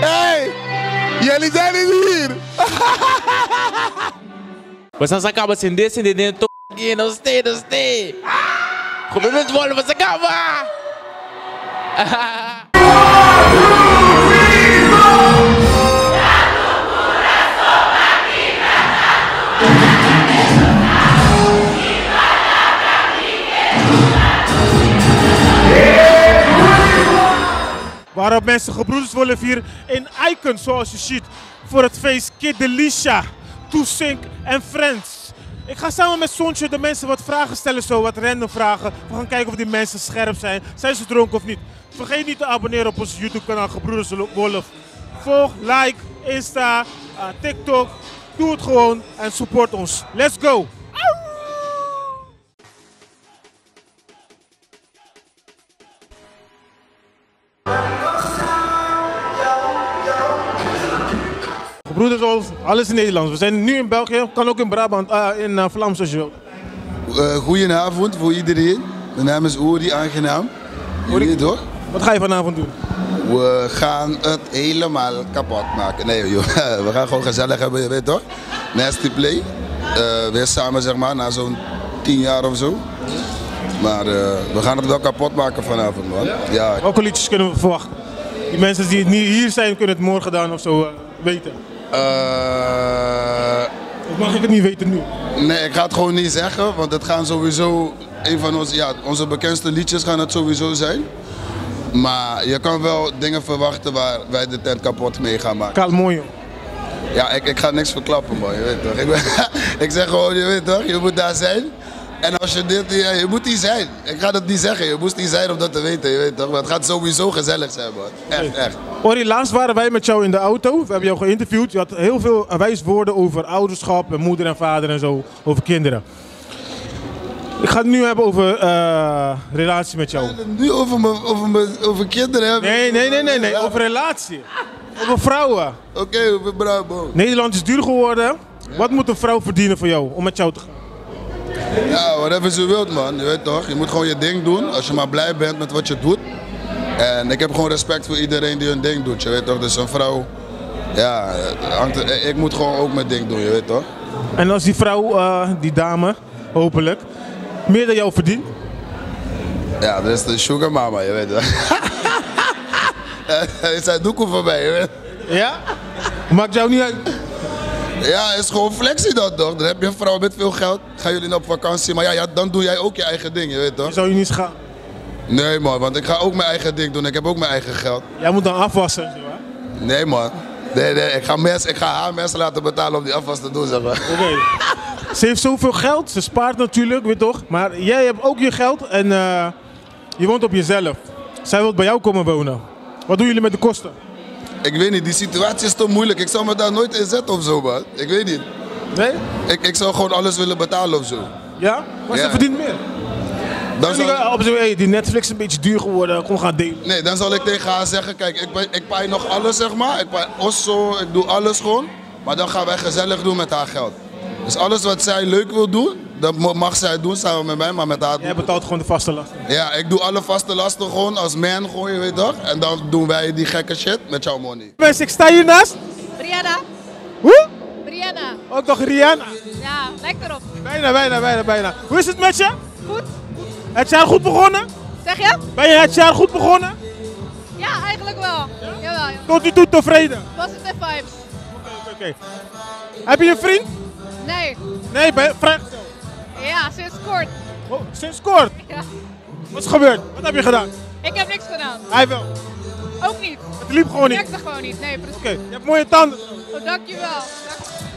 Hey, jullie zijn niet hier. Basta acaba sem desse dentro aqui, não sei. Comemos bolo, você acaba. Waarop mensen gebroeders willen vieren in Icon, zoals je ziet, voor het feest Kid Delisha, Toesink en Friends. Ik ga samen met Sontje de mensen wat vragen stellen, zo wat random vragen. We gaan kijken of die mensen scherp zijn. Zijn ze dronken of niet? Vergeet niet te abonneren op ons YouTube kanaal Gebroeders Wolf. Volg, like, Insta, TikTok. Doe het gewoon en support ons. Let's go! Gebroeders Wolf, alles in Nederlands. We zijn nu in België, kan ook in Brabant, in Vlaams als je wilt. Goedenavond voor iedereen. Mijn naam is Ori, aangenaam. Jullie toch? Wat ga je vanavond doen? We gaan het helemaal kapot maken. Nee joh, we gaan gewoon gezellig hebben, je weet toch? Nasty Play. Weer samen zeg maar, na zo'n 10 jaar of zo. Maar we gaan het wel kapot maken vanavond man. Ja. Welke liedjes kunnen we verwachten? Die mensen die niet hier zijn kunnen het morgen dan of zo weten. Of mag ik het niet weten nu? Nee, ik ga het gewoon niet zeggen, want het gaan sowieso een van onze bekendste liedjes gaan het sowieso zijn. Maar je kan wel dingen verwachten waar wij de tent kapot mee gaan maken. Calmoyo. Ja, ik ga niks verklappen man, je weet toch. Ik zeg gewoon, je weet toch, je moet daar zijn. En als je dit, je moet die zijn. Ik ga dat niet zeggen, je moest die zijn om dat te weten, je weet toch. Maar het gaat sowieso gezellig zijn man, echt, echt. Ori, laatst waren wij met jou in de auto, we hebben jou geïnterviewd. Je had heel veel wijswoorden over ouderschap en moeder en vader en zo, over kinderen. Ik ga het nu hebben over relatie met jou. Nu over kinderen hebben? Nee, over relatie. Over vrouwen. Oké, over Brabo. Nederland is duur geworden. Wat moet een vrouw verdienen voor jou om met jou te gaan? Ja, whatever ze wilt man, je weet toch. Je moet gewoon je ding doen, als je maar blij bent met wat je doet. En ik heb gewoon respect voor iedereen die hun ding doet, je weet toch. Dus een vrouw, ja, ik moet gewoon ook mijn ding doen, je weet toch. En als die vrouw, die dame, hopelijk, meer dan jou verdient? Ja, dat is de sugar mama, je weet toch. Is hij doekoe voor mij, je weet. Ja? Maakt jou niet uit? Ja, is gewoon flexie dat toch. Dan heb je een vrouw met veel geld, gaan jullie op vakantie. Maar ja, dan doe jij ook je eigen ding, je weet toch. Zou je niet gaan? Nee man, want ik ga ook mijn eigen ding doen. Ik heb ook mijn eigen geld. Jij moet dan afwassen en zo, hè? Nee man. Nee, ik ga haar mensen laten betalen om die afwas te doen, zeg maar. Oké. Ze heeft zoveel geld, ze spaart natuurlijk, weet toch. Maar jij hebt ook je geld en je woont op jezelf. Zij wil bij jou komen wonen. Wat doen jullie met de kosten? Ik weet niet, die situatie is te moeilijk. Ik zou me daar nooit in zetten of zo, man. Ik weet niet. Nee? Ik zou gewoon alles willen betalen of zo. Ja? Maar Ja. ze verdient meer. Dan zal... Hey, die Netflix is een beetje duur geworden, kom gaan delen. Nee, dan zal ik tegen haar zeggen, kijk, ik paai nog alles, zeg maar. Ik paai osso, ik doe alles gewoon. Maar dan gaan wij gezellig doen met haar geld. Dus alles wat zij leuk wil doen, dat mag zij doen samen met mij, maar met haar... Jij betaalt gewoon de vaste lasten. Ja, ik doe alle vaste lasten gewoon als man, gewoon, je weet toch. En dan doen wij die gekke shit met jouw money. Mensen, ik sta hier naast. Brianna. Hoe? Brianna. Ook nog Rihanna. Ja, lijkt erop. Bijna. Hoe is het met je? Goed. Het jaar goed begonnen? Zeg je? Ben je het jaar goed begonnen? Ja, eigenlijk wel. Jawel. Tot nu toe tevreden? Positive vibes. Oké. Heb je een vriend? Nee. Nee, ben je vrijgesteld? Ja, sinds kort. Oh, sinds kort? Ja. Wat is gebeurd? Wat heb je gedaan? Ik heb niks gedaan. Hij wel. Ook niet. Het liep gewoon niet. Het werkte gewoon niet. Nee, precies. Oké, je hebt mooie tanden. Oh, dankjewel.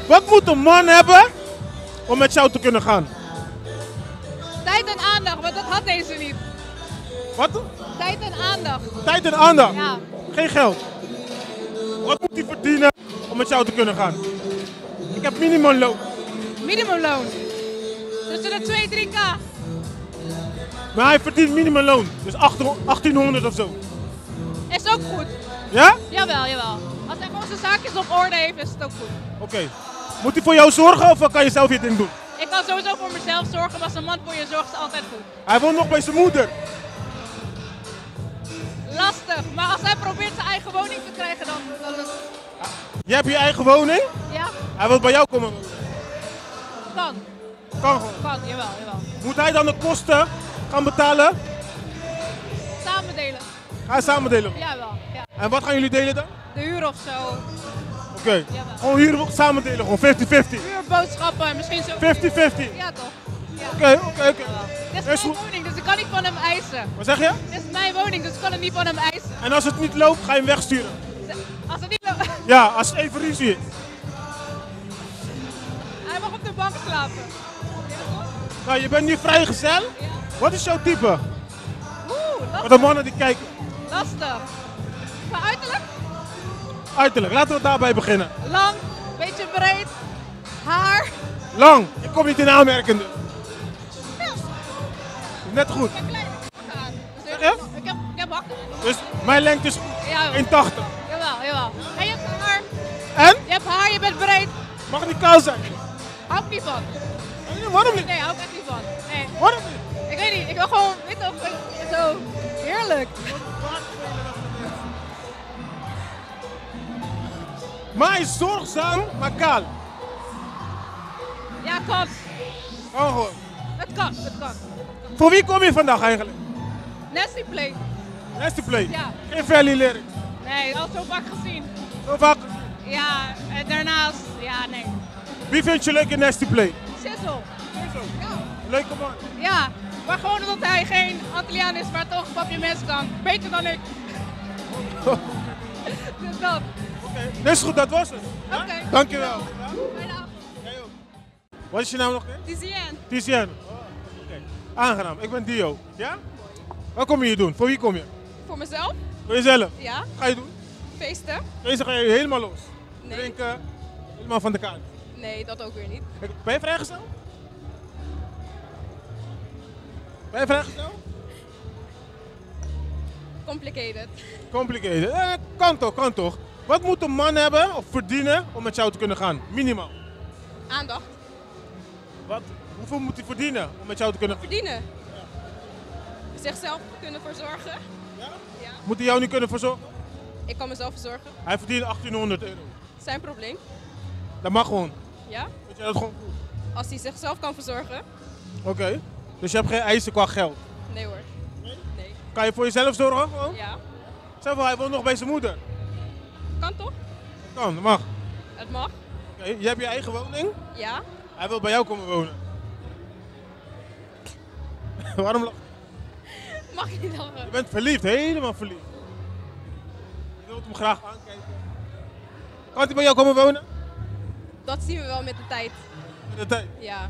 Wat moet een man hebben om met jou te kunnen gaan? Tijd en aandacht, want dat had deze niet. Wat? Tijd en aandacht. Tijd en aandacht? Ja. Geen geld. Wat moet hij verdienen om met jou te kunnen gaan? Ik heb minimumloon. Minimumloon. Tussen de 2-3k. Maar hij verdient minimumloon. Dus 1800 of zo. Is ook goed. Ja? Jawel. Als hij gewoon zijn zaakjes op orde heeft, is het ook goed. Oké. Moet hij voor jou zorgen of kan je zelf je ding doen? Ik kan sowieso voor mezelf zorgen, maar als een man voor je zorgt, is het altijd goed. Hij woont nog bij zijn moeder. Lastig, maar als hij probeert zijn eigen woning te krijgen, dan Je hebt je eigen woning? Ja, Hij wil bij jou komen wonen. kan. Kan gewoon. Kan, jawel. Moet hij dan de kosten gaan betalen? Samen delen. Ga je samen delen? Jawel, ja. En wat gaan jullie delen dan? De huur of zo. Oké. Jawel. Gewoon hier samen delen, gewoon 50-50. Huur, boodschappen en misschien zo. 50-50. Ja, toch? Ja. Oké. Dit is mijn woning, dus ik kan niet van hem eisen. Wat zeg je? Dit is mijn woning, dus ik kan het niet van hem eisen. En als het niet loopt, ga je hem wegsturen? Als het niet loopt. Ja, als het even ruzie is. Hij mag op de bank slapen. Nou, je bent nu vrijgezel. Ja. Wat is jouw type? Oeh, Voor lastig. de mannen die kijken. Lastig. Qua uiterlijk? Uiterlijk, laten we daarbij beginnen. Lang, beetje breed, haar. Lang, ik kom niet in aanmerking dus. Net goed. Ik heb kleine hakken aan. Dus Zeg je? ik heb hakken. Dus mijn lengte is Ja, 1,80. jawel. En je hebt haar. En? Je hebt haar, je bent breed. Mag niet kaal zijn. Hou ik niet van. Waarom niet? Nee, hou ik echt niet van. Nee. Waarom niet? Ik weet niet, ik wil gewoon, weet je toch, zo heerlijk. Maar hij is zorgzaam, maar kaal. Ja, kan. Gewoon. Het kan. Voor wie kom je vandaag eigenlijk? Nasty play. Nasty play. Ja. Geen Valley Lyrics. Nee, al zo vaak gezien. Zo vaak. Ja, en daarnaast, ja, nee. Wie vind je leuk in Nasty play? Sissel. Ja. Leuke man. Ja, maar gewoon omdat hij geen Antilliaan is, maar toch een papje mens kan. Beter dan ik. Dus dat. Dat is goed, dat was het. Oké. Dankjewel. Fijne avond. Wat is je naam nog weer? Tizienne. Tizienne. Oké. Aangenaam, ik ben Dio. Ja? Wat kom je hier doen? Voor wie kom je? Voor mezelf? Voor jezelf. Ja. Wat ga je doen? Feesten? Deze ga je helemaal los. Nee. Drinken, helemaal van de kaart. Nee, dat ook weer niet. Ben je vrijgezel? Ben je vrijgezel? Complicated. Complicated. Kan toch. Wat moet een man hebben of verdienen om met jou te kunnen gaan? Minimaal. Aandacht. Wat? Hoeveel moet hij verdienen om met jou te kunnen gaan? Verdienen. Zichzelf kunnen verzorgen. Ja? Ja. Moet hij jou nu kunnen verzorgen? Ik kan mezelf verzorgen. Hij verdient 1800 euro. Zijn probleem. Dat mag gewoon. Ja. Weet je dat gewoon goed? Als hij zichzelf kan verzorgen. Oké. Dus je hebt geen eisen qua geld. Nee hoor. Nee. Kan je voor jezelf zorgen gewoon? Ja. Zeg maar, hij woont nog bij zijn moeder. Kan toch? Kan, dat mag. Het mag. Oké, je hebt je eigen woning. Ja. Hij wil bij jou komen wonen. Waarom lach je? Mag je niet lachen. Je bent verliefd, helemaal verliefd. Je wilt hem graag aankijken. Kan hij bij jou komen wonen? Dat zien we wel met de tijd. In de tijd. Ja.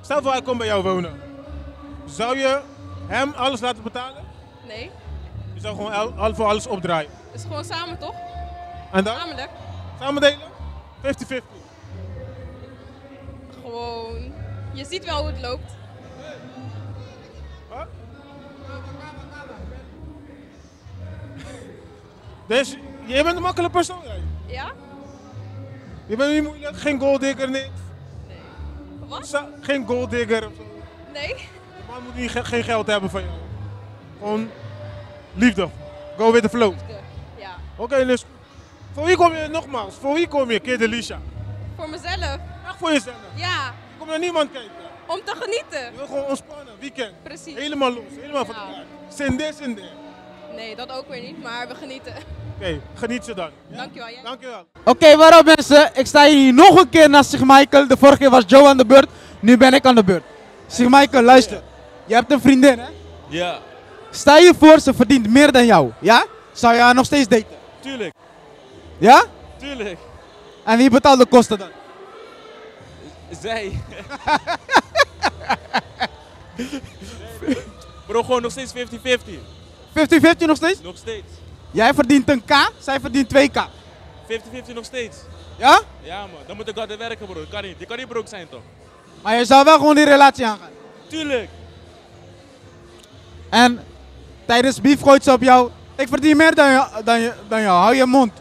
Stel voor hij komt bij jou wonen. Zou je hem alles laten betalen? Nee. Je zou gewoon al voor alles opdraaien. Het is gewoon samen toch? En dan? Namelijk. Samen delen? 50-50. Gewoon. Je ziet wel hoe het loopt. Wat? Dus je bent een makkelijke persoon, jij. Ja? Je bent niet moeilijk, geen golddigger, niks. Nee. Wat? Geen golddigger of zo. Nee? De man moet niet, geen geld hebben van jou. Gewoon liefde. Go with the flow. Ja. Oké, dus voor wie kom je nogmaals? Voor wie kom je, Kid Alicia? Voor mezelf. Echt voor jezelf. Ja. Je komt naar niemand kijken. Om te genieten. Je wil gewoon ontspannen, weekend. Precies. Helemaal los, helemaal van Ja. elkaar. Zinde. Nee, dat ook weer niet, maar we genieten. Oké, geniet ze dan. Ja? Dankjewel. Jij? Dankjewel. Oké, waarop mensen? Ik sta hier nog een keer naast Sig Michael. De vorige keer was Joe aan de beurt, nu ben ik aan de beurt. Sig Michael, luister. Je hebt een vriendin, hè? Ja, Sta je voor, ze verdient meer dan jou, ja? Zou je haar nog steeds daten? tuurlijk. Ja? Tuurlijk. En wie betaalt de kosten dan? Zij. Bro, gewoon nog steeds 50-50. 50-50 nog steeds? Nog steeds. Jij verdient een K, zij verdient 2K. 50-50 nog steeds. Ja? Ja man, dan moet ik altijd werken bro. Dat kan niet. Je kan niet broke zijn toch? Maar je zou wel gewoon die relatie aangaan. Tuurlijk. En tijdens beef gooit ze op jou. Ik verdien meer dan jou. Hou je mond.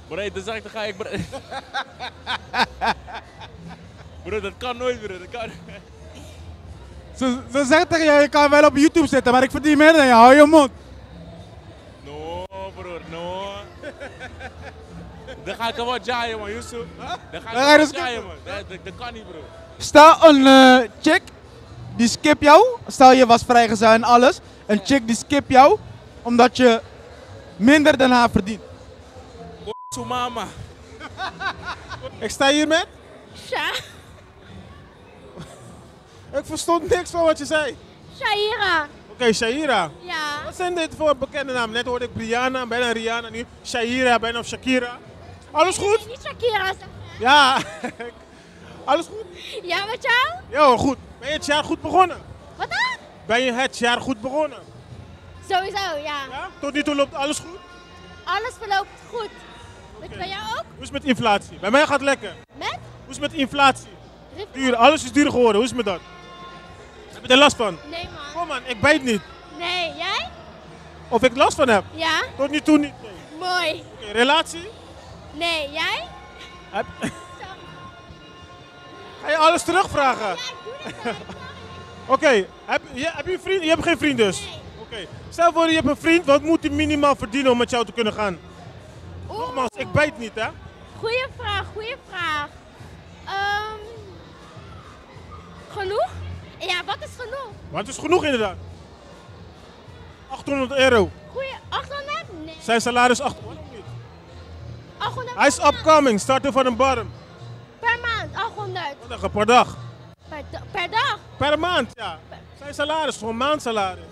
Bro, dan zeg ik, dan ga ik... Bro, dat kan nooit bro, dat kan. Ze zegt tegen jou, je kan wel op YouTube zitten, maar ik verdien meer dan jou. Hou je mond. No broer, no. Dan ga ik hem wel jaaien, man, Yusuf. Dan ga ik Dan ga je hem wel dus jaaien, man. Dat kan niet, bro. Stel een chick die skip jou. Stel je was vrijgezel en alles. Een chick die skip jou omdat je minder dan haar verdient. Zo mama. Ik sta hier met... Sha. Ik verstond niks van wat je zei. Shaira. Oké, Shaira. Ja. Wat zijn dit voor bekende namen? Net hoorde ik Brianna, bijna Rihanna nu. Shaira, bijna of Shakira. Alles goed? Nee, niet Shakira zeggen. Ja. Alles goed? Ja, met jou? Ja, goed. Ben je het jaar goed begonnen? Wat dan? Ben je het jaar goed begonnen? Sowieso, ja. Ja? Tot nu toe loopt alles goed? Alles verloopt goed. Met bij jou ook? Hoe is het met inflatie? Bij mij gaat het lekker. Met? Hoe is het met inflatie? Dus Duur, alles is duur geworden. Hoe is het met dat? Heb je er last van? Nee, man. Kom man, ik bijt niet. Nee, jij? Of ik last van heb? Ja. Tot nu toe niet. Nee. Mooi. Oké, relatie? Nee, jij? Heb... Ga je alles terugvragen? Ja, ik doe dat wel. Oké, heb je een vriend? Je hebt geen vriend dus? Nee. Oké, stel voor je hebt een vriend, wat moet hij minimaal verdienen om met jou te kunnen gaan? Oeh. Nogmaals, ik bijt niet hè? Goeie vraag, goeie vraag. Genoeg? Ja, wat is genoeg? Maar het is genoeg inderdaad. 800 euro. Goeie 800? Nee. Zijn salaris 800. Waarom niet? 800 Hij is per maand. upcoming, starten van een bottom. Per maand, 800. Per dag. Per dag. Per maand, ja. Zijn salaris, gewoon maandsalaris.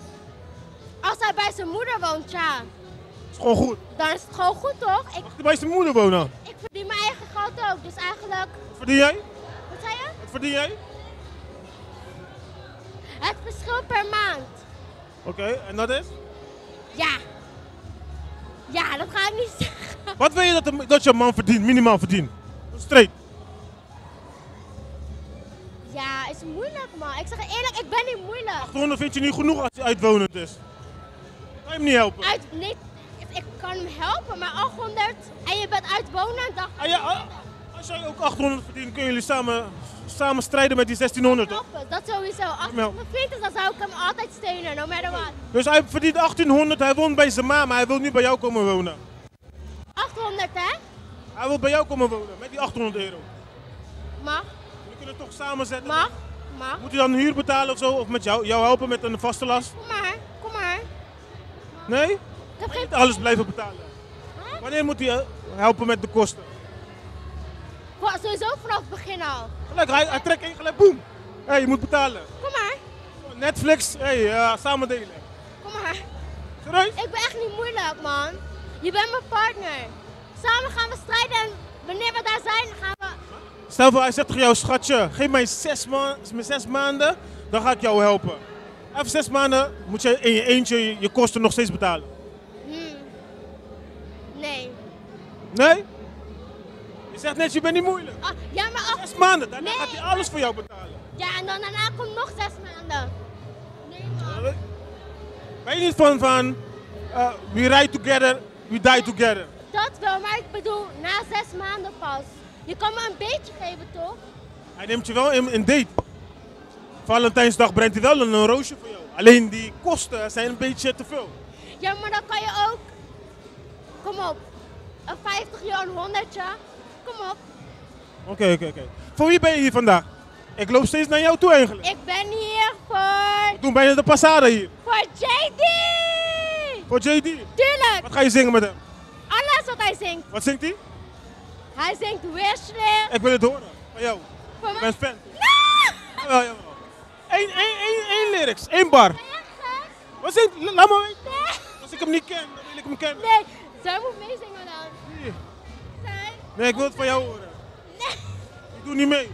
Als hij bij zijn moeder woont, ja. Is gewoon goed. Dan is het gewoon goed, toch? Mag hij bij zijn moeder wonen? Ik verdien mijn eigen geld ook, dus eigenlijk... Wat verdien jij? Wat zei je? Wat verdien jij? Het verschil per maand. Oké, en dat is? Ja. Ja, dat ga ik niet zeggen. Wat wil je dat je man verdient, minimaal verdient? Straight. Ja, is moeilijk, man. Ik zeg je eerlijk, ik ben niet moeilijk. 800 vind je niet genoeg als hij uitwonend is. Kan je hem niet helpen? Nee, ik kan hem helpen, maar 800 en je bent uitwonend, dan ga Ah, ja, als jij ook 800 verdient, kunnen jullie samen strijden met die 1600. Toch? helpen. Dat sowieso. Als Ja. het mijn vriend is, dan zou ik hem altijd steunen, no matter what. Dus hij verdient 1800, hij woont bij zijn ma, maar hij wil nu bij jou komen wonen. 800, hè? Hij wil bij jou komen wonen met die 800 euro. Mag, We kunnen toch samen zetten. mag, mag. Moet hij dan huur betalen of zo? Of met jou helpen met een vaste last? Kom maar, kom maar. Nee? Ik heb geen... Niet alles blijven betalen. Huh? Wanneer moet hij helpen met de kosten? Sowieso vanaf het begin al. Gelijk, hij trekt één gelijk, boem. Hé, je moet betalen. Kom maar, Netflix, samen delen. kom maar. Serieus? Ik ben echt niet moeilijk, man. Je bent mijn partner. Samen gaan we strijden en wanneer we daar zijn, gaan we... Stel voor, hij zegt tegen jou, schatje, geef mij 6 maanden, dan ga ik jou helpen. Even 6 maanden moet je in je eentje je kosten nog steeds betalen. Nee. Nee? Je zegt net, je bent niet moeilijk. Ah, ja, maar 6 maanden, daarna Nee. gaat hij alles voor jou betalen. Ja, en dan daarna komt nog 6 maanden. Nee, man. Ben je niet van we ride together, we die together? Dat wel, maar ik bedoel, na 6 maanden pas. Je kan me een beetje geven, toch? Hij neemt je wel in een date. Valentijnsdag brengt hij wel een roosje voor jou. Alleen die kosten zijn een beetje te veel. Ja, maar dan kan je ook... Kom op. Een 50 jaar, een 100 jaar. Kom op. Oké. Voor wie ben je hier vandaag? Ik loop steeds naar jou toe eigenlijk. Ik ben hier voor... Toen ben je de passade hier. Voor JD! Voor JD. Tuurlijk! Wat ga je zingen met hem? Alles wat hij zingt. Wat zingt hij? Hij zingt Wishly. Ik wil het horen. Van jou. Voor Ik mij. ben fan. Nee! Jawel. Eén lyrics, 1 bar. Ben je gek? Wat zingt? Laat me weten. Nee! Als ik hem niet ken, dan wil ik hem kennen. Nee, zij moet meezingen dan. Hier. Zij? Nee, ik wil het van jou horen. Nee, Ik doe niet mee.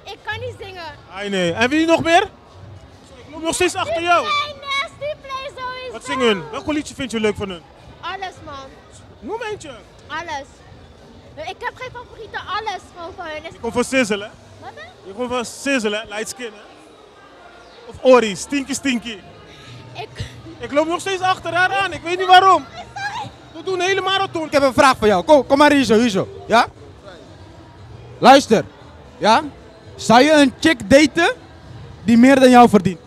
ik kan niet zingen. Ai nee. En wie nog meer? Ik loop nog steeds achter jou. Nee, nasty play sowieso. Wat zingen hun? Welk liedje vind je leuk van hun? Alles, man. Noem eentje. Alles. Ik heb geen favoriete, alles gewoon van hun. Je komt van Sizzle, hè? Wat dan? Je komt van Sizzle, hè? Light skin, hè? Of Ori, Stinky. Ik loop nog steeds achter haar aan, ik weet niet waarom. We doen een hele marathon. Ik heb een vraag voor jou. Kom maar hier zo. Ja? Luister. Ja? Zou je een chick daten die meer dan jou verdient?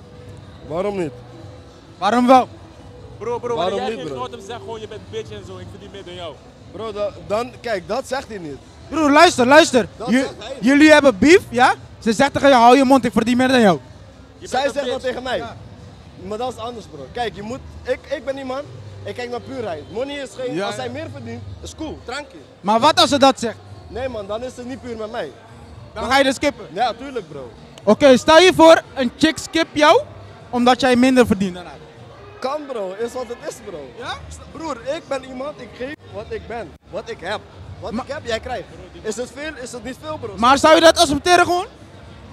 Waarom niet? Waarom wel? Bro, Waarom jij niet, geeft bro? nooit hem zeggen gewoon je bent bitch en zo, ik verdien meer dan jou. Bro, dan, kijk, dat zegt hij niet. Broer, luister. Jullie hebben beef, ja? Ze zegt tegen jou, hou je mond, ik verdien meer dan jou. Zij zegt dat tegen mij. Ja. Maar dat is anders, bro. Kijk, ik ben iemand, ik kijk naar puurheid. Money is geen, Ja. Als hij meer verdient, is cool, tranquil. Maar wat als ze dat zegt? Nee man, dan is het niet puur met mij. Dan ga je dus skippen. Ja, tuurlijk bro. Oké, stel je voor, een chick skip jou, omdat jij minder verdient dan hij. Kan bro, is wat het is bro. Ja? Broer, ik ben iemand, ik geef wat ik ben, wat ik heb. Wat ik heb, jij krijgt. Is het veel, is het niet veel bro? Maar zou je dat accepteren gewoon?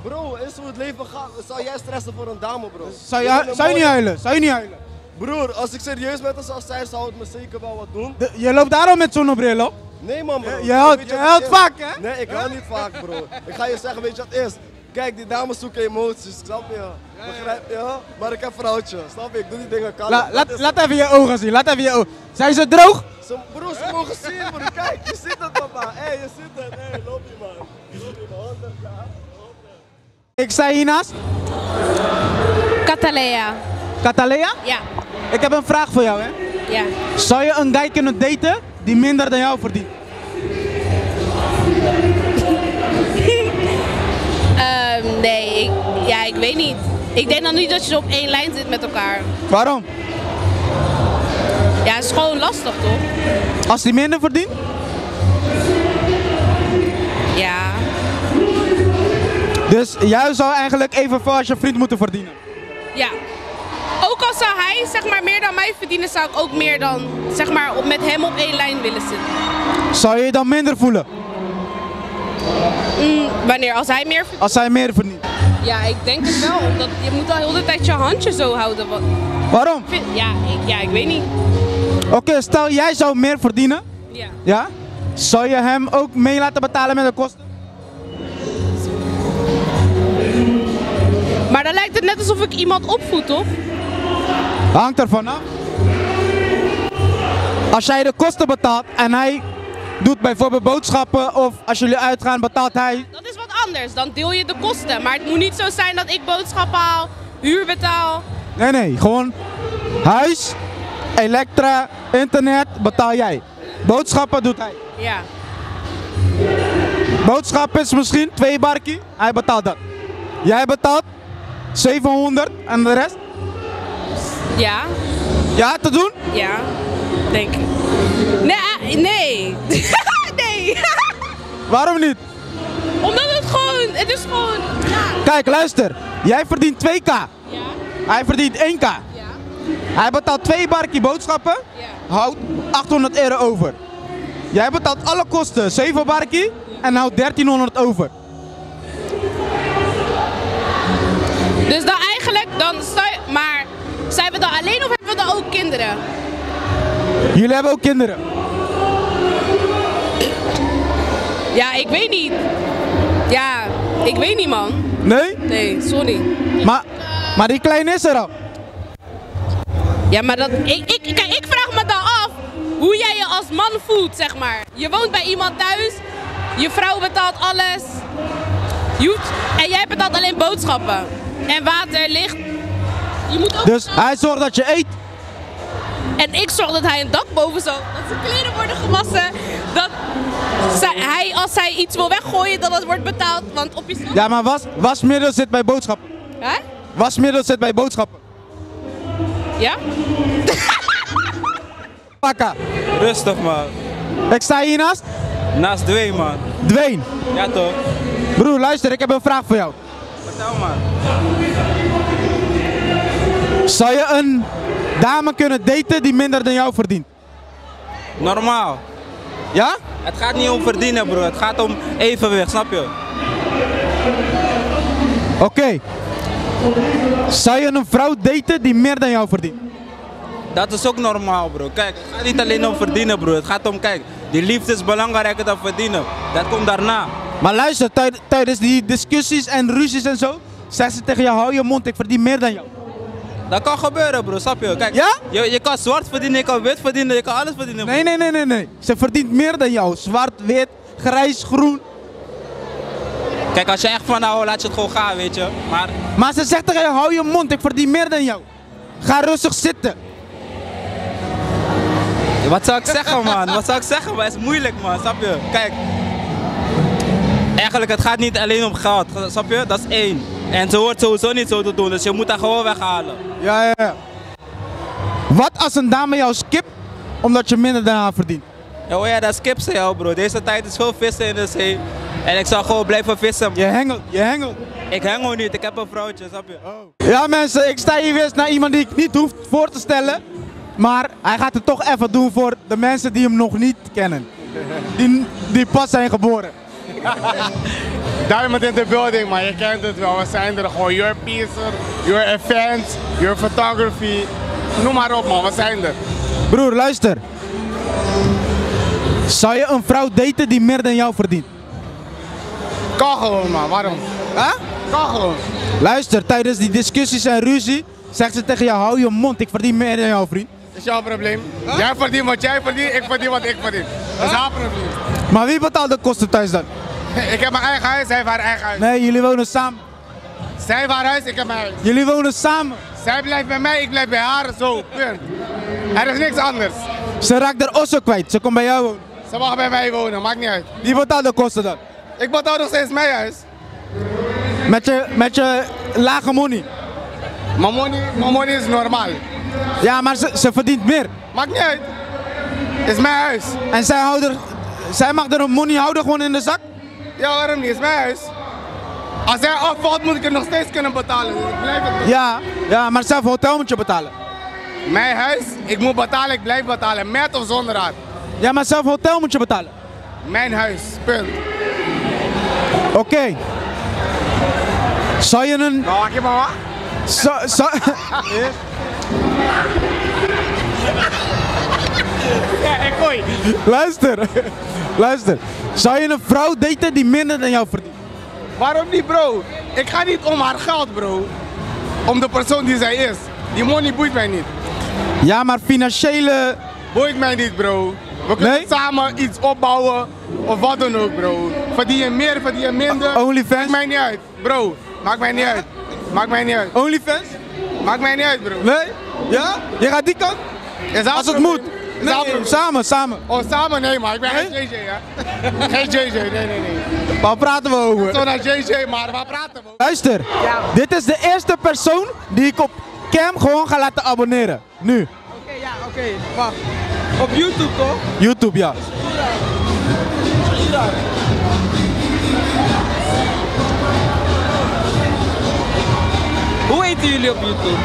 Bro, is hoe het leven gaat. Zou jij stressen voor een dame bro? Zou je niet huilen? Zou je niet huilen? Broer, als ik serieus met haar zou zijn, zou het me zeker wel wat doen. Je loopt daarom met zonnebril op? Nee man bro. Je huilt vaak hè? Nee, ik huil niet vaak bro. Ik ga je zeggen, weet je wat het is? Kijk, die dames zoeken emoties, snap je? Begrijp je? Maar ik heb vrouwtje, snap je? Ik doe die dingen kalm. Laat even je ogen zien, laat even je ogen. Zijn ze droog? Broer, ze mogen zien bro. Kijk, je ziet het papa. Hé, je ziet het. Hé, loop je man. Loop je man. 100 jaar. Ik sta hiernaast. Catalea. Catalea? Ja. Ik heb een vraag voor jou hè. Ja. Zou je een guy kunnen daten die minder dan jou verdient? Nee, ik weet niet. Ik denk dan niet dat je op één lijn zit met elkaar. Waarom? Ja, het is gewoon lastig toch? Als die minder verdient? Ja. Dus jij zou eigenlijk evenveel als je vriend moeten verdienen? Ja. Ook al zou hij zeg maar meer dan mij verdienen, zou ik ook meer dan zeg maar met hem op één lijn willen zitten. Zou je je dan minder voelen? Wanneer? Als hij meer verdient? Als hij meer verdient? Ja, ik denk het wel. Omdat je moet al heel de hele tijd je handje zo houden. Waarom? Ik weet niet. Oké, stel jij zou meer verdienen. Ja. Ja? Zou je hem ook mee laten betalen met de kosten? Maar dan lijkt het net alsof ik iemand opvoed, toch? Hangt ervan af. Als jij de kosten betaalt en hij doet bijvoorbeeld boodschappen of als jullie uitgaan betaalt hij... Dat is wat anders, dan deel je de kosten. Maar het moet niet zo zijn dat ik boodschappen haal, huur betaal. Nee, gewoon huis, elektra, internet betaal jij. Boodschappen doet hij. Ja. Boodschappen is misschien 2 barkie, hij betaalt dat. Jij betaalt 700 en de rest? Ja. Ja, te doen? Ja, denk ik. Nee. Nee. Waarom niet? Omdat het is gewoon, ja. Kijk, luister. Jij verdient 2k. Ja. Hij verdient 1k. Ja. Hij betaalt 2 barkie boodschappen. Ja. Houdt 800 euro over. Jij betaalt alle kosten, 7 barkie en houdt 1300 over. Dus dan eigenlijk, maar zijn we dan alleen of hebben we dan ook kinderen? Jullie hebben ook kinderen. Ja, ik weet niet. Ja, ik weet niet man. Nee? Nee, sorry. Maar die kleine is er al. Ja, maar dat, ik vraag me dan af hoe jij je als man voelt, zeg maar. Je woont bij iemand thuis, je vrouw betaalt alles. En jij betaalt alleen boodschappen. En water, licht. Je moet ook Dus hij zorgt dat je eet. En ik zorg dat hij een dak boven zo, dat zijn kleren worden gewassen. Dat hij, als hij iets wil weggooien, dat het wordt betaald. Want op je... Ja, maar wasmiddel zit bij boodschappen. Hè? Wasmiddel zit bij boodschappen. Ja? Pakka. Rustig man. Ik sta hiernaast. Naast Dwayne man. Dwayne. Ja toch? Broer, luister, ik heb een vraag voor jou. Vertel maar. Zou je een dame kunnen daten die minder dan jou verdient? Normaal. Ja? Het gaat niet om verdienen bro, het gaat om evenwicht, snap je? Oké. Zou je een vrouw daten die meer dan jou verdient? Dat is ook normaal bro. Kijk, het gaat niet alleen om verdienen bro. Het gaat om, kijk, die liefde is belangrijker dan verdienen. Dat komt daarna. Maar luister, tijdens die discussies en ruzies en zo, zeggen ze tegen jou, hou je mond, ik verdien meer dan jou. Dat kan gebeuren bro, snap je? Kijk, ja? Je kan zwart verdienen, je kan wit verdienen, je kan alles verdienen bro. Nee. Ze verdient meer dan jou. Zwart, wit, grijs, groen. Kijk, als je echt van nou laat je het gewoon gaan, weet je. Maar ze zegt tegen jou, hou je mond, ik verdien meer dan jou. Ga rustig zitten. Wat zou ik zeggen, man? Wat zou ik zeggen, man? Het is moeilijk, man. Snap je? Kijk. Eigenlijk, het gaat niet alleen om geld. Snap je? Dat is één. En ze hoort sowieso niet zo te doen, dus je moet haar gewoon weghalen. Ja. Wat als een dame jou skipt omdat je minder dan haar verdient? Ja, oh ja, dat skip ze jou, bro. Deze tijd is veel vissen in de zee. En ik zal gewoon blijven vissen. Je hengelt. Ik hengel niet, ik heb een vrouwtje, snap je? Ja mensen, ik sta hier weer eens naar iemand die ik niet hoef voor te stellen. Maar hij gaat het toch even doen voor de mensen die hem nog niet kennen. Die pas zijn geboren. Diamond in the building, maar je kent het wel. We zijn er gewoon. Your piecer, your events, your photography. Noem maar op, man. We zijn er. Broer, luister. Zou je een vrouw daten die meer dan jou verdient? Kan gewoon, man. Waarom? Huh? Kan gewoon. Luister, tijdens die discussies en ruzie zegt ze tegen jou, hou je mond, ik verdien meer dan jou, vriend. Dat is jouw probleem. Huh? Jij verdient wat jij verdient, ik verdien wat ik verdien. Dat is haar probleem. Maar wie betaalt de kosten thuis dan? Ik heb mijn eigen huis, zij heeft haar eigen huis. Nee, jullie wonen samen. Zij heeft haar huis, ik heb mijn huis. Jullie wonen samen. Zij blijft bij mij, ik blijf bij haar, zo, punt. Er is niks anders. Ze raakt er osso kwijt, ze komt bij jou wonen. Ze mag bij mij wonen, maakt niet uit. Wie betaalt de kosten dan? Ik betaal nog steeds mijn huis. Met je lage money. Mijn money is normaal. Ja, maar ze verdient meer. Maakt niet uit. Het is mijn huis. En zij mag er een money houden gewoon in de zak? Ja, waarom niet? Het is mijn huis. Als hij afvalt, moet ik het nog steeds kunnen betalen. Dus ik blijf het doen. Ja, maar zelf hotel moet je betalen. Mijn huis, ik moet betalen, ik blijf betalen. Met of zonder haar. Ja, maar zelf hotel moet je betalen. Mijn huis, punt. Oké. Zou je een... Wacht je maar wat? Ja, ik gooi. Luister. Zou je een vrouw daten die minder dan jou verdient? Waarom niet, bro? Ik ga niet om haar geld, bro. Om de persoon die zij is. Die money boeit mij niet. Ja, maar financiële... Boeit mij niet, bro. We kunnen samen iets opbouwen of wat dan ook, bro. Verdien je meer, verdien je minder. Onlyfans? Maakt mij niet uit, bro. Maakt mij niet uit. Maakt mij niet uit. Onlyfans? Maakt mij niet uit, bro. Nee? Ja? Je gaat die kant? Als het moet. Nee, samen. Oh, samen? Nee, maar ik ben geen JJ, hè. Geen JJ, nee. Waar praten we over? Zo naar JJ, maar waar praten we over? Luister, dit is de eerste persoon die ik op cam gewoon ga laten abonneren. Nu. Oké. Wacht. Op YouTube toch? YouTube, ja. Hoe heten jullie op YouTube?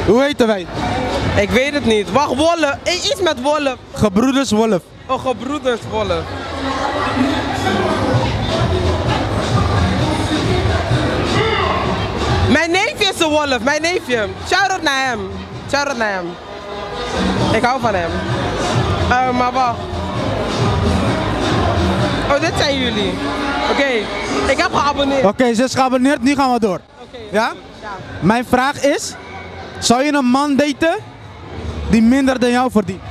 Hoe heten wij? Ik weet het niet. Wacht, Wolf. Iets met Wolf. Gebroeders Wolf. Oh, Gebroeders Wolf. Mijn neefje is een Wolf, mijn neefje. Shout-out naar hem. Ik hou van hem. Maar wacht. Oh, dit zijn jullie. Oké, ik heb geabonneerd. Oké, ze is geabonneerd, nu gaan we door. Ja? Mijn vraag is, zou je een man daten die minder dan jou verdient?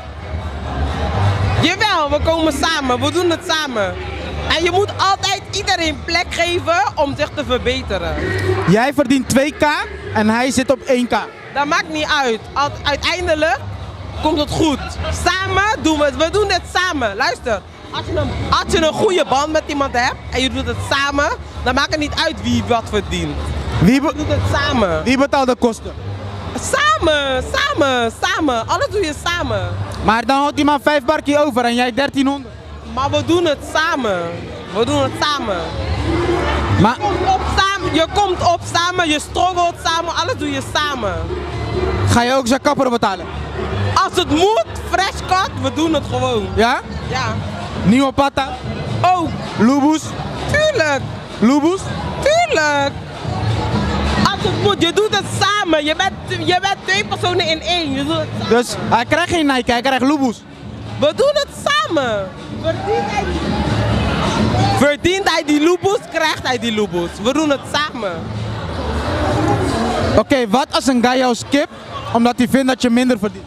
Jawel, we komen samen, we doen het samen. En je moet altijd iedereen plek geven om zich te verbeteren. Jij verdient 2k en hij zit op 1k. Dat maakt niet uit. Uiteindelijk komt het goed. Samen doen we het. We doen dit samen. Luister, als je een goede band met iemand hebt en je doet het samen, dan maakt het niet uit wie wat verdient. Wie doet het samen. Wie betaalt de kosten? Samen. Alles doe je samen. Maar dan houdt hij maar 5 barkie over en jij 1300. Maar we doen het samen. Maar... Je komt op samen, je struggelt samen, alles doe je samen. Ga je ook zijn kapper betalen? Als het moet, fresh cut, we doen het gewoon. Ja? Ja. Nieuwe patta? Oh. Loeboes? Tuurlijk. Loeboes? Tuurlijk. Als het moet, je doet het samen. Je bent 2 personen in 1. Je doet het samen. Dus hij krijgt geen Nike, hij krijgt Loeboes. We doen het samen. Verdient hij die Loeboes, krijgt hij die Loeboes. We doen het samen. Oké, wat als een guy jou skipt omdat hij vindt dat je minder verdient?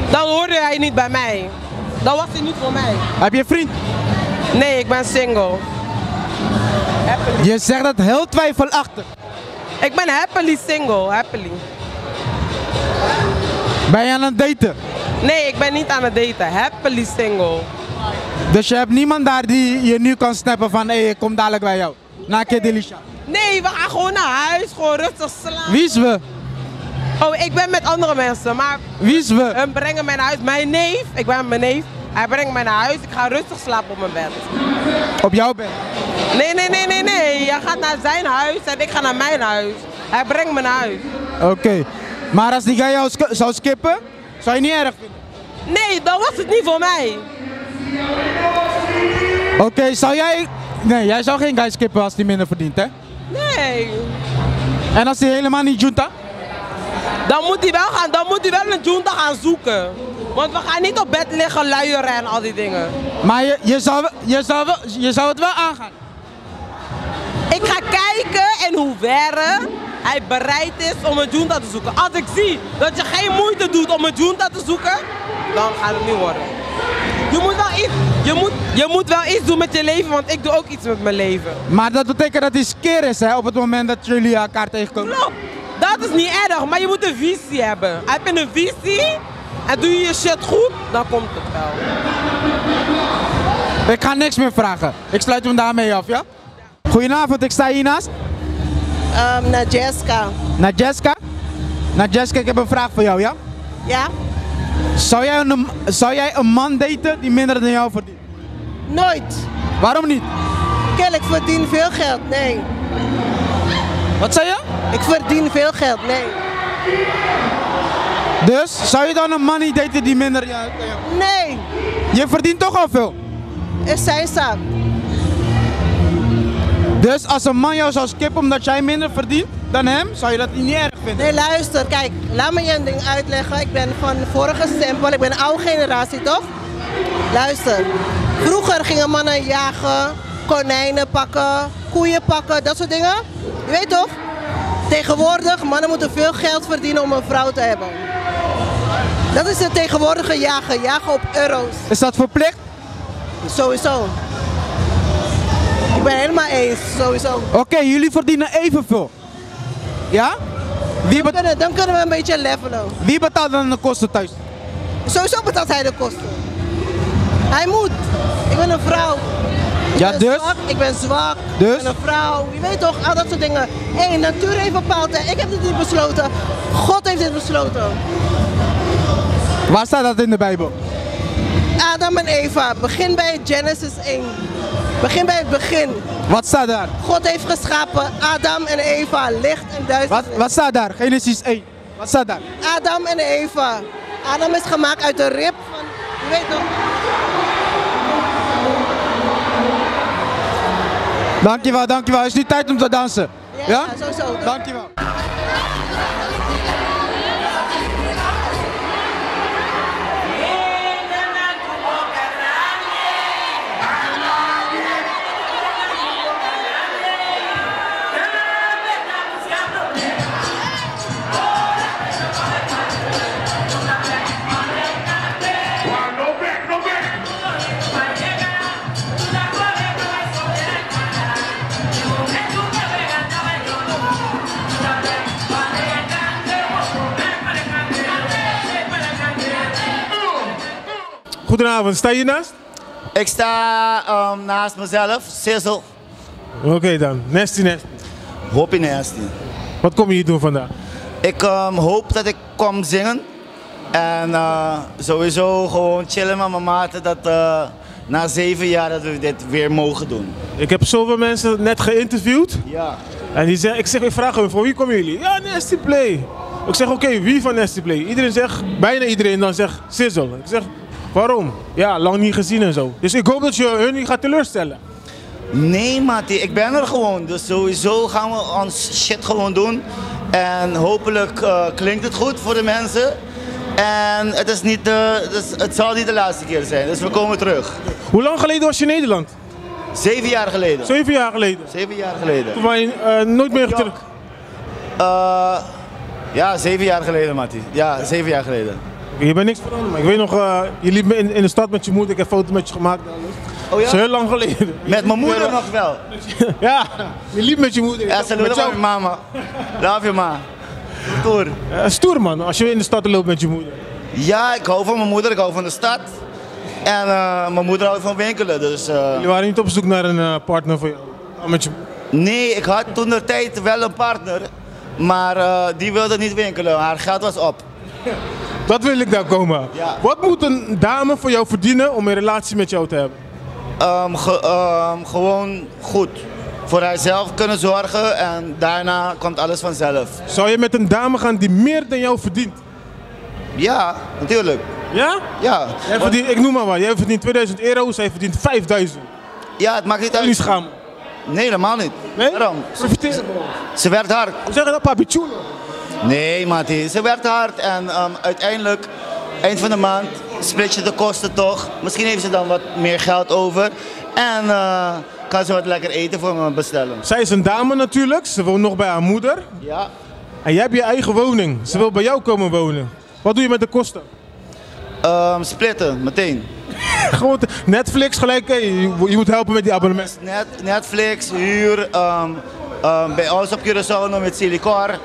Dan hoorde hij niet bij mij. Dan was hij niet voor mij. Heb je een vriend? Nee, ik ben single. Happily. Je zegt dat heel twijfelachtig. Ik ben happily single, happily. Ben je aan het daten? Nee, ik ben niet aan het daten. Happily single. Dus je hebt niemand daar die je nu kan snappen van hé, ik kom dadelijk bij jou. Na Kid Delisha. Nee, we gaan gewoon naar huis. Gewoon rustig slapen. Wie is we? Oh, ik ben met andere mensen, maar... Wie is we? Hun brengen mij naar huis. Mijn neef, ik ben met mijn neef. Hij brengt mij naar huis. Ik ga rustig slapen op mijn bed. Op jouw bed? Nee. Jij gaat naar zijn huis en ik ga naar mijn huis. Hij brengt me naar huis. Oké. Maar als die guy jou zou skippen, zou je niet erg vinden? Nee, dan was het niet voor mij. Oké, zou jij... Nee, jij zou geen guy skippen als die minder verdient, hè? Nee. En als hij helemaal niet junta? Dan moet hij wel een junta gaan zoeken. Want we gaan niet op bed liggen, luieren en al die dingen. Maar je zou het wel aangaan? Ik ga kijken in hoeverre hij bereid is om een junta te zoeken. Als ik zie dat je geen moeite doet om een junta te zoeken, dan gaat het niet worden. Je moet wel iets doen met je leven, want ik doe ook iets met mijn leven. Maar dat betekent dat hij skeer is, hè, op het moment dat jullie elkaar tegenkomen? Klopt, dat is niet erg, maar je moet een visie hebben. Heb je een visie en doe je je shit goed, dan komt het wel. Ik ga niks meer vragen. Ik sluit hem daarmee af, ja? Goedenavond, ik sta hiernaast. Naar Jessica. Naar Jessica? Naar Jessica, ik heb een vraag voor jou, ja? Ja? Zou jij een man daten die minder dan jou verdient? Nooit. Waarom niet? Kijk, ik verdien veel geld, nee. Wat zei je? Ik verdien veel geld, nee. Dus, zou je dan een man niet daten die minder dan jou? Nee. Je verdient toch al veel? Is zijn zaak. Dus als een man jou zou skippen omdat jij minder verdient dan hem, zou je dat niet erg vinden? Nee, luister, kijk, laat me je een ding uitleggen. Ik ben van de vorige stempel, ik ben een oude generatie, toch? Luister, vroeger gingen mannen jagen, konijnen pakken, koeien pakken, dat soort dingen. Je weet toch? Tegenwoordig, mannen moeten veel geld verdienen om een vrouw te hebben. Dat is het tegenwoordige jagen op euro's. Is dat verplicht? Sowieso. Ik ben helemaal eens, sowieso. Oké, jullie verdienen evenveel. Ja? Dan kunnen we een beetje levelen. Wie betaalt dan de kosten thuis? Sowieso betaalt hij de kosten. Hij moet. Ik ben een vrouw. Ik ben zwak. Dus? Ik ben een vrouw. Je weet toch, al dat soort dingen. Hé, natuur heeft bepaald. Ik heb dit niet besloten. God heeft dit besloten. Waar staat dat in de Bijbel? Adam en Eva. Begin bij Genesis 1. Begin bij het begin. Wat staat daar? God heeft geschapen Adam en Eva, licht en duisternis. Wat staat daar? Genesis 1. Wat staat daar? Adam en Eva. Adam is gemaakt uit de rib van, je weet toch? Dankjewel. Het is nu tijd om te dansen. Ja? Sowieso. Dankjewel. Goedenavond, sta je hiernaast? Ik sta naast mezelf, Sizzle. Oké dan, Nasty. Hoppie Nasty. Wat kom je hier doen vandaag? Ik hoop dat ik kom zingen. En sowieso gewoon chillen met mijn maten dat na 7 jaar dat we dit weer mogen doen. Ik heb zoveel mensen net geïnterviewd. Ja. En ik vraag hun, voor wie komen jullie? Ja, Nasty Play. Ik zeg oké, wie van Nasty Play? Iedereen zegt, bijna iedereen dan zegt Sizzle. Ik zeg, waarom? Ja, lang niet gezien en zo. Dus ik hoop dat je hun niet gaat teleurstellen. Nee, Mati, ik ben er gewoon. Dus sowieso gaan we ons shit gewoon doen. En hopelijk klinkt het goed voor de mensen. En het zal niet de laatste keer zijn. Dus we komen terug. Hoe lang geleden was je in Nederland? 7 jaar geleden. 7 jaar geleden? 7 jaar geleden. Toen was je nooit meer terug? Ja, 7 jaar geleden, Mati. Ja, 7 jaar geleden. Je bent niks veranderd, maar ik weet nog, je liep me in de stad met je moeder, ik heb een foto met je gemaakt. Oh ja? Dat is heel lang geleden. Met mijn moeder nog wel? Ja, je liep met je moeder. Ja, salut met mama. Love you, ma. Stoer. Stoer man, als je in de stad loopt met je moeder. Ja, ik hou van mijn moeder, ik hou van de stad. En mijn moeder houdt van winkelen, dus... Jullie waren niet op zoek naar een partner voor jou? Nee, ik had toen de tijd wel een partner, maar die wilde niet winkelen. Haar geld was op. Dat wil ik daar komen. Ja. Wat moet een dame voor jou verdienen om een relatie met jou te hebben? Gewoon goed. Voor haarzelf kunnen zorgen en daarna komt alles vanzelf. Zou je met een dame gaan die meer dan jou verdient? Ja, natuurlijk. Ja? Ja. Jij verdient, ik noem maar wat, jij verdient 2000 euro, zij verdient 5000. Ja, het maakt niet uit. Niet schamen? Nee, helemaal niet. Nee? Waarom? Ze werkt hard. Hoe zeg je dat, papi chulo? Nee, Mati, ze werkt hard en uiteindelijk, eind van de maand, split je de kosten toch. Misschien heeft ze dan wat meer geld over en kan ze wat lekker eten voor me bestellen. Zij is een dame natuurlijk, ze woont nog bij haar moeder. Ja. En jij hebt je eigen woning, ze wil bij jou komen wonen. Wat doe je met de kosten? Splitten, meteen. Gewoon Netflix gelijk, je moet helpen met die abonnement. Netflix, huur, bij ons op Curaçao nog met Silicor.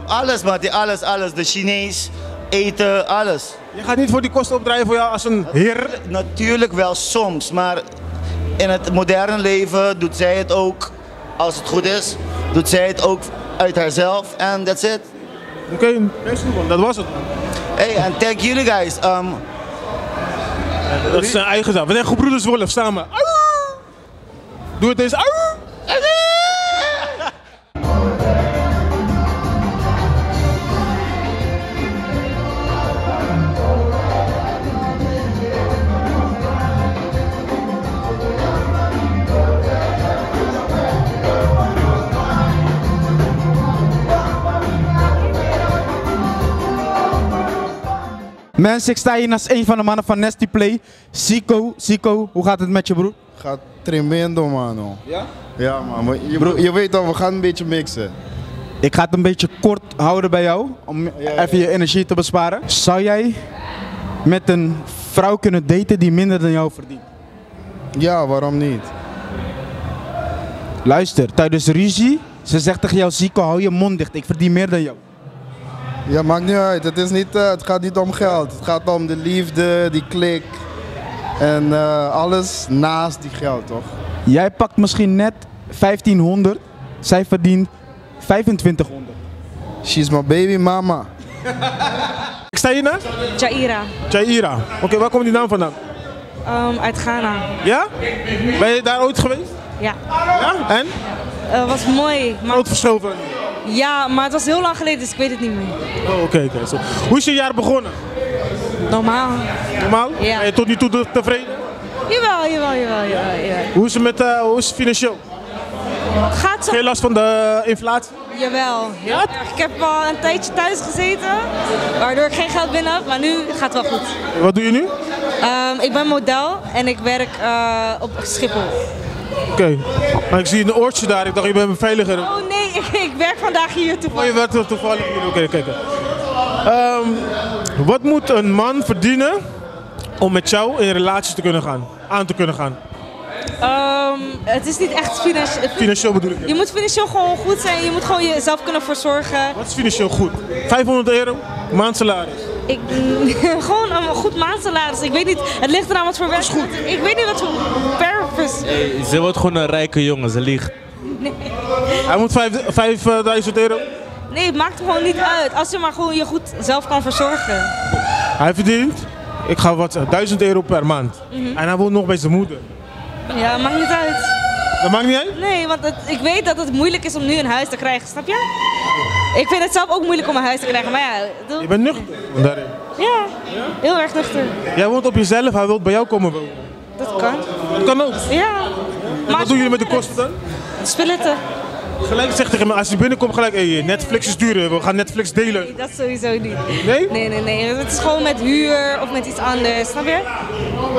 Alles, Mati, alles. De Chinees, eten, alles. Je gaat niet voor die kosten opdraaien voor jou als een heer? Natuurlijk wel soms, maar in het moderne leven doet zij het ook, als het goed is, doet zij het ook uit haarzelf en that's it. Oké, dat was het. Hey, en thank jullie guys. Dat is zijn eigen zaak. We zijn gebroeders Wolf samen. Doe het eens. Mensen, ik sta hier naast een van de mannen van Nasty Play, Zico. Zico, hoe gaat het met je, broer? Gaat tremendo, mano. Ja? Ja, man. Maar je weet al, we gaan een beetje mixen. Ik ga het een beetje kort houden bij jou, om even je energie te besparen. Zou jij met een vrouw kunnen daten die minder dan jou verdient? Ja, waarom niet? Luister, tijdens ruzie, ze zegt tegen jou, Zico, hou je mond dicht, ik verdien meer dan jou. Ja, maakt niet uit. Het gaat niet om geld. Het gaat om de liefde, die klik. En alles naast die geld, toch? Jij pakt misschien net 1500, zij verdient 2500. She's my baby mama. Ik sta hier naast? Jaira. Jaira. Oké, waar komt die naam vandaan? Uit Ghana. Ja? Ben je daar ooit geweest? Ja. Ja? En? Was mooi. Maar... Groot verschil van? Ja, maar het was heel lang geleden, dus ik weet het niet meer. Oh, oké. Zo. Hoe is je jaar begonnen? Normaal. Normaal? Ja. Ben je tot nu toe tevreden? Jawel. Hoe is het financieel? Gaat zo. Geen last van de inflatie? Jawel, heel erg. Ik heb al een tijdje thuis gezeten, waardoor ik geen geld binnen heb, maar nu gaat het wel goed. Wat doe je nu? Ik ben model en ik werk op Schiphol. Oké. Maar ik zie een oortje daar, ik dacht je bent beveiliger. Oh nee, ik werk vandaag hier toevallig. Oh, je werkt toevallig hier, oké, kijk. Wat moet een man verdienen om met jou in relaties te kunnen gaan, aan te kunnen gaan? Het is niet echt financieel. Financieel bedoel ik. Je moet financieel gewoon goed zijn, je moet gewoon jezelf kunnen verzorgen. Wat is financieel goed? 500 euro, maandsalaris? Gewoon een goed maandsalaris. Ik weet niet, het ligt eraan wat voor werk. Ik weet niet wat voor purpose. Hey, ze wordt gewoon een rijke jongen, ze liegt. Nee. Hij moet 5000 euro? Nee, het maakt gewoon niet uit. Als je maar gewoon je goed zelf kan verzorgen. Hij verdient, ik ga wat, 1000 euro per maand. En hij woont nog bij zijn moeder. Ja, maakt niet uit. Dat maakt niet uit? Nee, want ik weet dat het moeilijk is om nu een huis te krijgen, snap je? Ik vind het zelf ook moeilijk om een huis te krijgen, maar ja... Je bent nuchter daarin? Ja, heel erg nuchter. Jij woont op jezelf, hij wil bij jou komen wonen? Dat kan. Dat kan ook? Ja. Maar wat doen jullie met de kosten dan? Spilletten. Gelijk zeg tegen me, als je binnenkomt gelijk, hey, Netflix is duur, we gaan Netflix delen. Nee, dat sowieso niet. Nee? Nee. Het is gewoon met huur of met iets anders, snap je?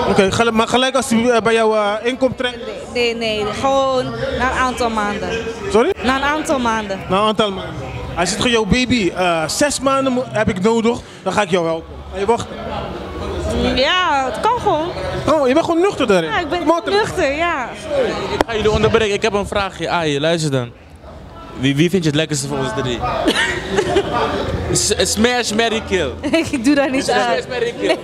Oké, maar gelijk als hij bij jou inkomt trekt? Nee, gewoon na een aantal maanden. Sorry? Na een aantal maanden. Na een aantal maanden. Hij zegt tegen jou, baby, 6 maanden heb ik nodig, dan ga ik jou helpen. Ga je wachten? Ja, het kan gewoon. Oh, je bent gewoon nuchter daarin? Ja, ik ben nuchter, ja. Ik ga jullie onderbreken, ik heb een vraagje aan je, luister dan. Wie vind je het lekkerste van ons drie? Smash, marry, kill. Ik doe daar niet aan. Smash, marry, kill.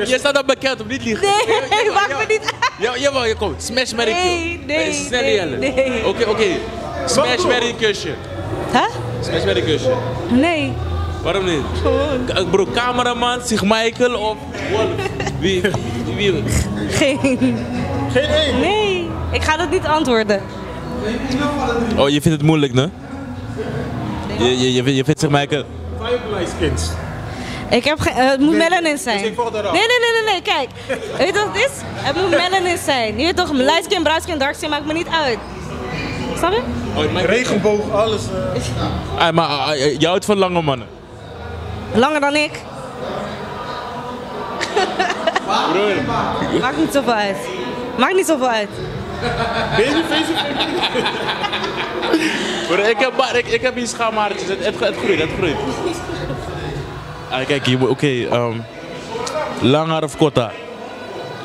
Je staat al bekend om niet liegen. Nee, maak me niet uit. Jawel, kom. Smash, marry, kill. Nee. Oké. Smash, marry, kusje. Huh? Smash, marry, kusje. Nee. Waarom niet? Gewoon. Bro, cameraman, Sig Michael of Wolf? Wie? Geen één? Nee, ik ga dat niet antwoorden. Oh, je vindt het moeilijk, ne? Je vindt Sig Michael? Skins. Ik heb het moet melanin zijn. Nee, kijk. Weet je wat het is? Het moet melanin zijn. Je weet toch, light skin, brown skin, dark skin maakt me niet uit. Snap je? Regenboog, alles. Maar je houdt van lange mannen. Langer dan ik. Maakt niet zoveel uit. Maakt niet zoveel uit. Ik heb hier schaamhaartjes. Het groeit. Kijk, oké. Lang haar of kort haar?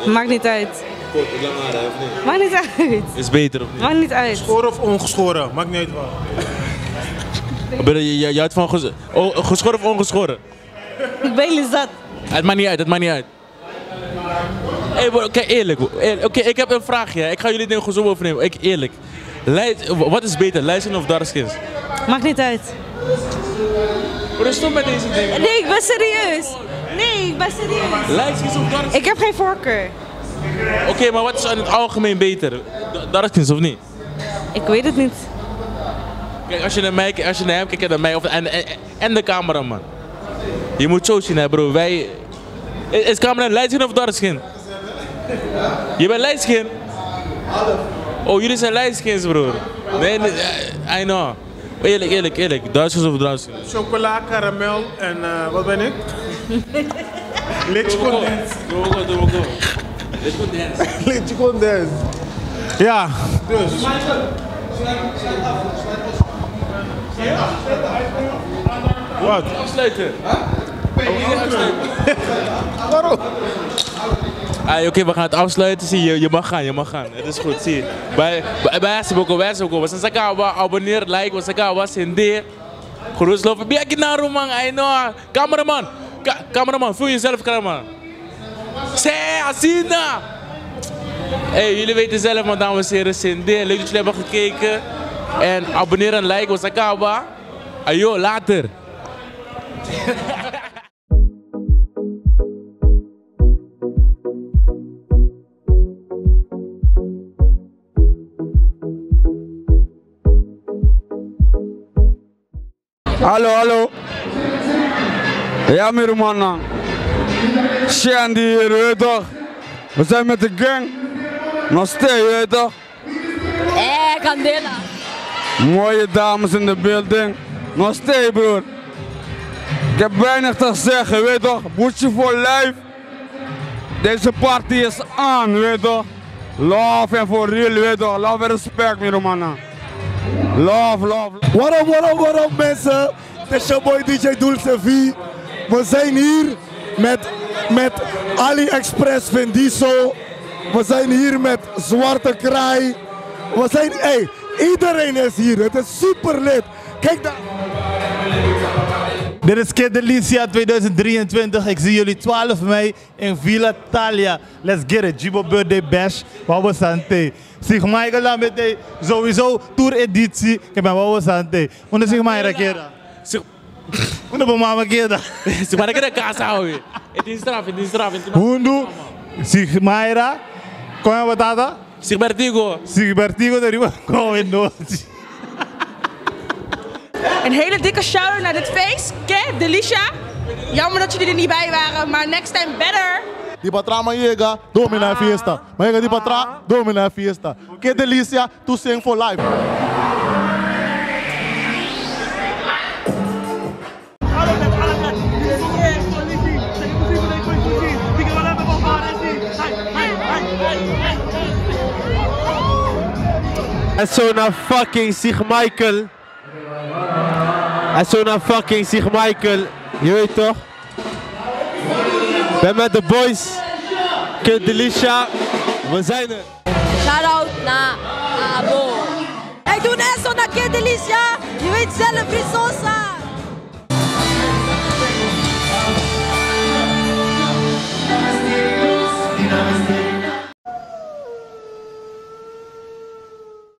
Maakt niet uit. Kort, lang haar, of niet? Maakt niet uit. Is beter of niet? Maakt niet uit. Geschoren of ongeschoren? Maakt niet uit wat. Je houdt van geschoren of ongeschoren? Ik ben jullie zat. Het maakt niet uit. Hey, kijk, eerlijk. Oké, ik heb een vraagje. Ik ga jullie dingen zo overnemen. Eerlijk. Wat is beter, light skin of dark skins? Maakt niet uit. Stop met deze dingen. Nee, ik ben serieus. Light skins of dark skins? Ik heb geen voorkeur. Oké, maar wat is in het algemeen beter? Dark skins of niet? Ik weet het niet. Kijk, als je naar hem kijkt en naar mij en de cameraman. Je moet zo zien, hè, bro. Is camera light skin of dark skin? Je bent light skin? Oh, jullie zijn light skins, broer. Nee, I know. Eerlijk. Dark skins of brown skins? Chocola, karamel en wat ben ik? Lichtje condens. Lichtje condens. Ja, dus. Wat? Afsluiten. Waarom? Oké, we gaan het afsluiten. Zie je, je mag gaan. Het is goed, zie je. Bij Siboko, we zijn Sakawa, abonneer, like, we Sakawa, sende. Groet, lopen. Biak naar man, I know. Cameraman, voel jezelf, cameraman. Say, Asina. Hey, jullie weten zelf, maar dames en heren, sende. Leuk dat jullie hebben gekeken. En abonneer en like, we Sakawa. Ayo, later. Hallo. Ja, mijn mannen. Shandy hier, weet toch? We zijn met de gang. Nog steeds, weet toch? Candela. Mooie dames in de building. Nog steeds, broer. Ik heb weinig te zeggen, weet toch? Boetje voor life. Deze party is aan, weet toch? Love en for real, weet toch? Love en respect, mijn mannen. Love. What up mensen? Het is jouw boy DJ Dulce V. We zijn hier met AliExpress Vin Diesel. We zijn hier met Zwarte Kraai. Iedereen is hier. Het is super lit. Kijk daar. Dit is Kid Delicia 2023. Ik zie jullie 12 mei in Villa Thalia. Let's get it. Jibo Birthday Bash. Wawa Sante. Sig Michael dan met sowieso tour editie. Ik ben Wawa Sante. Wanneer Sig Michael kera? Wanneer ben mama kera? Sig Michael kera kasa hoor. Het is straf. Hundu. Sig Michael. Kom je wat ada? Sig Bertigo dari wat in nood. Een hele dikke shout-out naar dit feest. Kid Delicia. Jammer dat jullie er niet bij waren, maar next time better. Die patra mayega, domina fiesta. Mayega die patra, domina fiesta. Kid Delicia, to sing for life. En zo naar fucking Sig Michael. En zo naar fucking Sig Michael. Je weet toch? Ben met de boys. Kid Delicia. We zijn er. Shout out naar Abo. Wij doen eso naar Kid Delicia. Je weet zelf, Risosa.